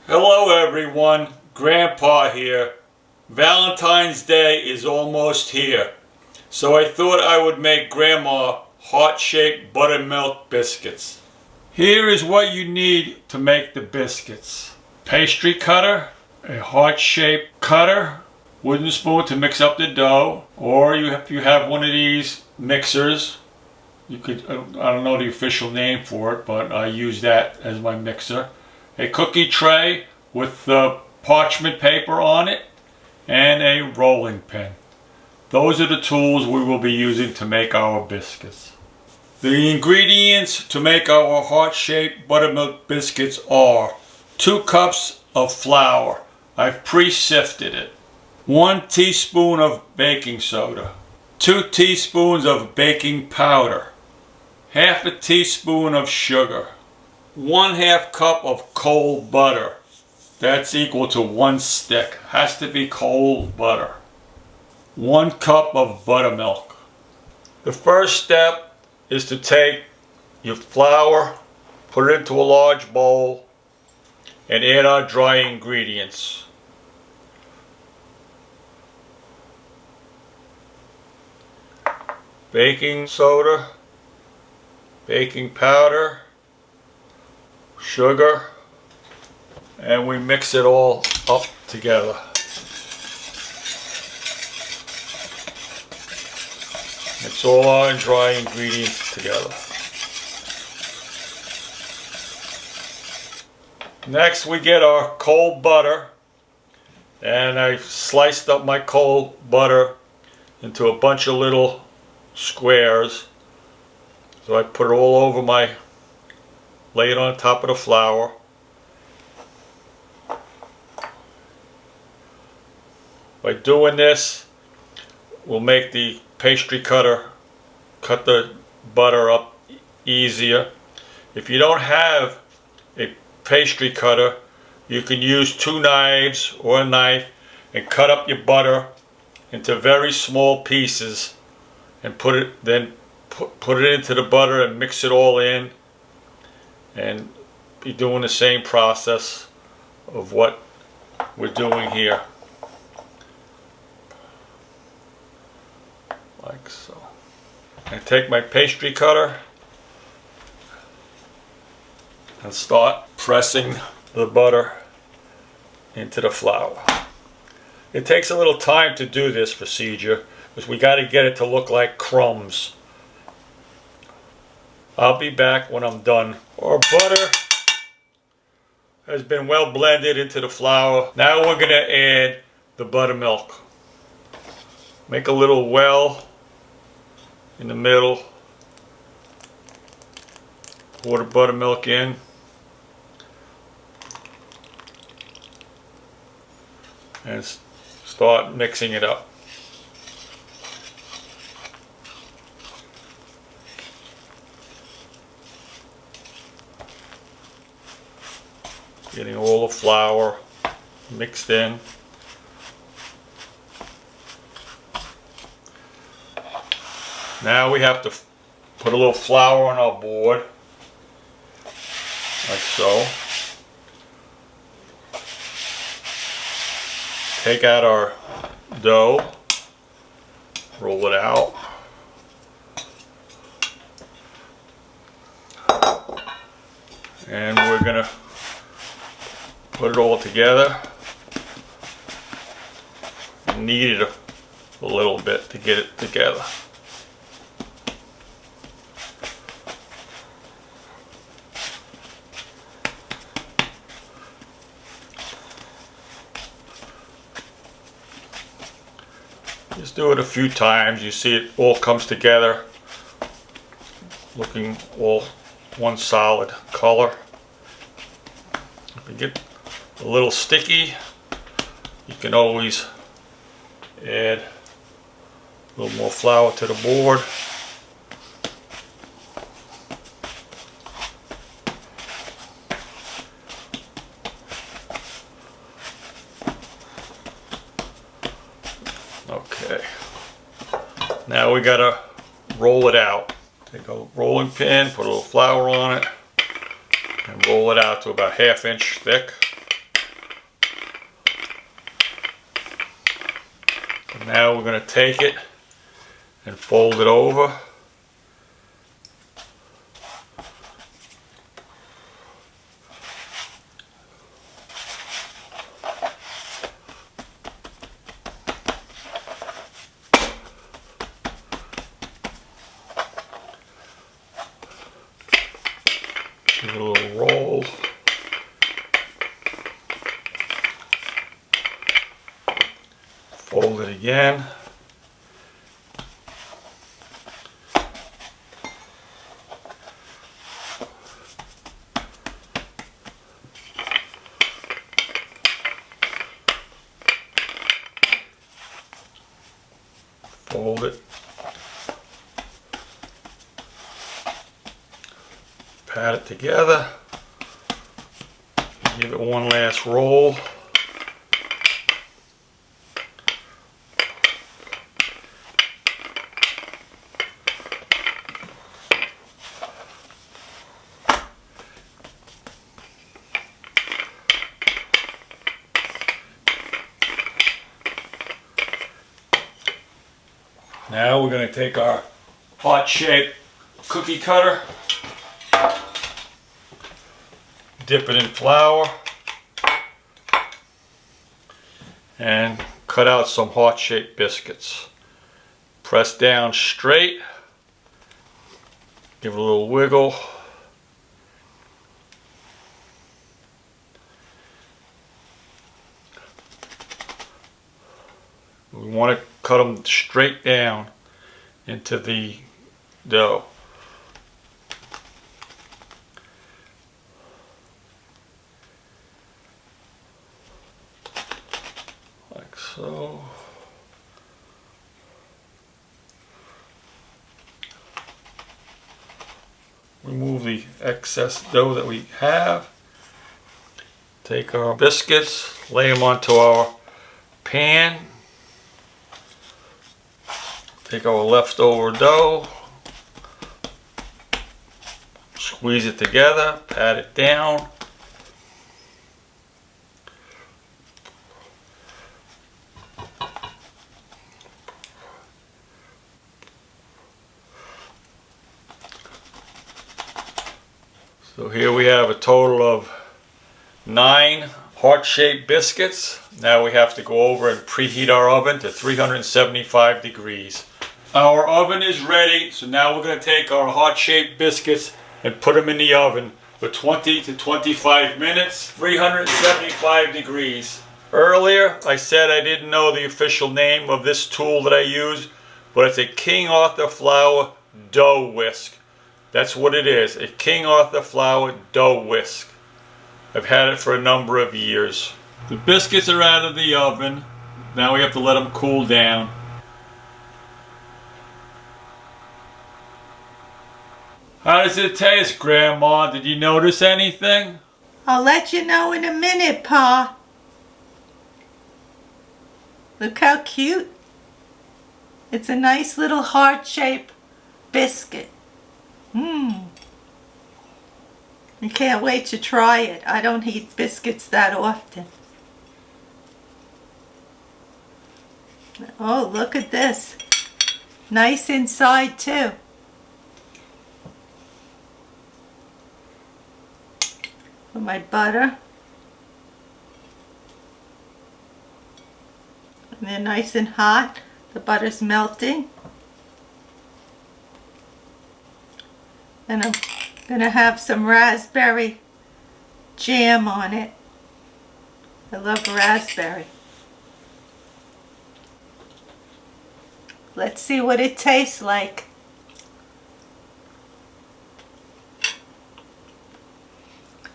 Hello everyone, Grandpa here. Valentine's Day is almost here, so I thought I would make Grandma heart-shaped buttermilk biscuits. Here is what you need to make the biscuits. Pastry cutter, a heart-shaped cutter, wooden spoon to mix up the dough, or if you have one of these mixers, you could, I don't know the official name for it, but I use that as my mixer. A cookie tray with the parchment paper on it, and a rolling pin. Those are the tools we will be using to make our biscuits. The ingredients to make our heart-shaped buttermilk biscuits are 2 cups of flour. I've pre-sifted it. 1 teaspoon of baking soda. 2 teaspoons of baking powder. Half a teaspoon of sugar. 1/2 cup of cold butter. That's equal to 1 stick. Has to be cold butter. 1 cup of buttermilk. The first step is to take your flour, put it into a large bowl, and add our dry ingredients. Baking soda, baking powder, sugar, and we mix it all up together. Mix all our dry ingredients together. Next we get our cold butter, and I've sliced up my cold butter into a bunch of little squares. So I put it all over lay it on top of the flour. By doing this, we'll make the pastry cutter cut the butter up easier. If you don't have a pastry cutter, you can use 2 knives or a knife and cut up your butter into very small pieces and put it into the butter and mix it all in, and be doing the same process of what we're doing here, like so. I take my pastry cutter and start pressing the butter into the flour. It takes a little time to do this procedure because we got to get it to look like crumbs. I'll be back when I'm done. Our butter has been well blended into the flour. Now we're going to add the buttermilk. Make a little well in the middle. Pour the buttermilk in. And start mixing it up. Getting all the flour mixed in. Now we have to put a little flour on our board, like so. Take out our dough, roll it out. And we're gonna put it all together. Knead it a little bit to get it together. Just do it a few times. You see it all comes together, looking all one solid color. If you get a little sticky, you can always add a little more flour to the board. Okay, now we gotta roll it out. Take a rolling pin, put a little flour on it, and roll it out to about 1/2 inch thick. Now we're going to take it and fold it over. Give it a little roll. Fold it again. Fold it. Pat it together. Give it one last roll. Now we're going to take our heart-shaped cookie cutter, dip it in flour, and cut out some heart-shaped biscuits. Press down straight, give it a little wiggle. We want to cut them straight down into the dough. Like so. Remove the excess dough that we have. Take our biscuits, lay them onto our pan. Take our leftover dough, squeeze it together, pat it down. So here we have a total of 9 heart-shaped biscuits. Now we have to go over and preheat our oven to 375 degrees. Our oven is ready, so now we're going to take our heart-shaped biscuits and put them in the oven for 20 to 25 minutes, 375 degrees. Earlier, I said I didn't know the official name of this tool that I use, but it's a King Arthur flour dough whisk. That's what it is, a King Arthur flour dough whisk. I've had it for a number of years. The biscuits are out of the oven. Now we have to let them cool down. How does it taste, Grandma? Did you notice anything? I'll let you know in a minute, Pa. Look how cute. It's a nice little heart-shaped biscuit. I can't wait to try it. I don't eat biscuits that often. Oh, look at this. Nice inside, too. For my butter. And they're nice and hot. The butter's melting. And I'm going to have some raspberry jam on it. I love raspberry. Let's see what it tastes like.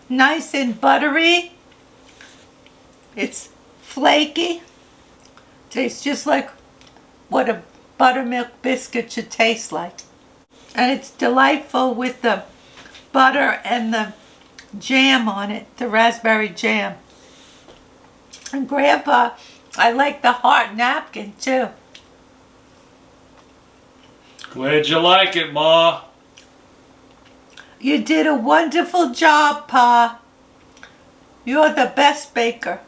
Nice and buttery. It's flaky. Tastes just like what a buttermilk biscuit should taste like. And it's delightful with the butter and the jam on it, the raspberry jam. And Grandpa, I like the heart napkin too. Glad you like it, Ma. You did a wonderful job, Pa. You're the best baker.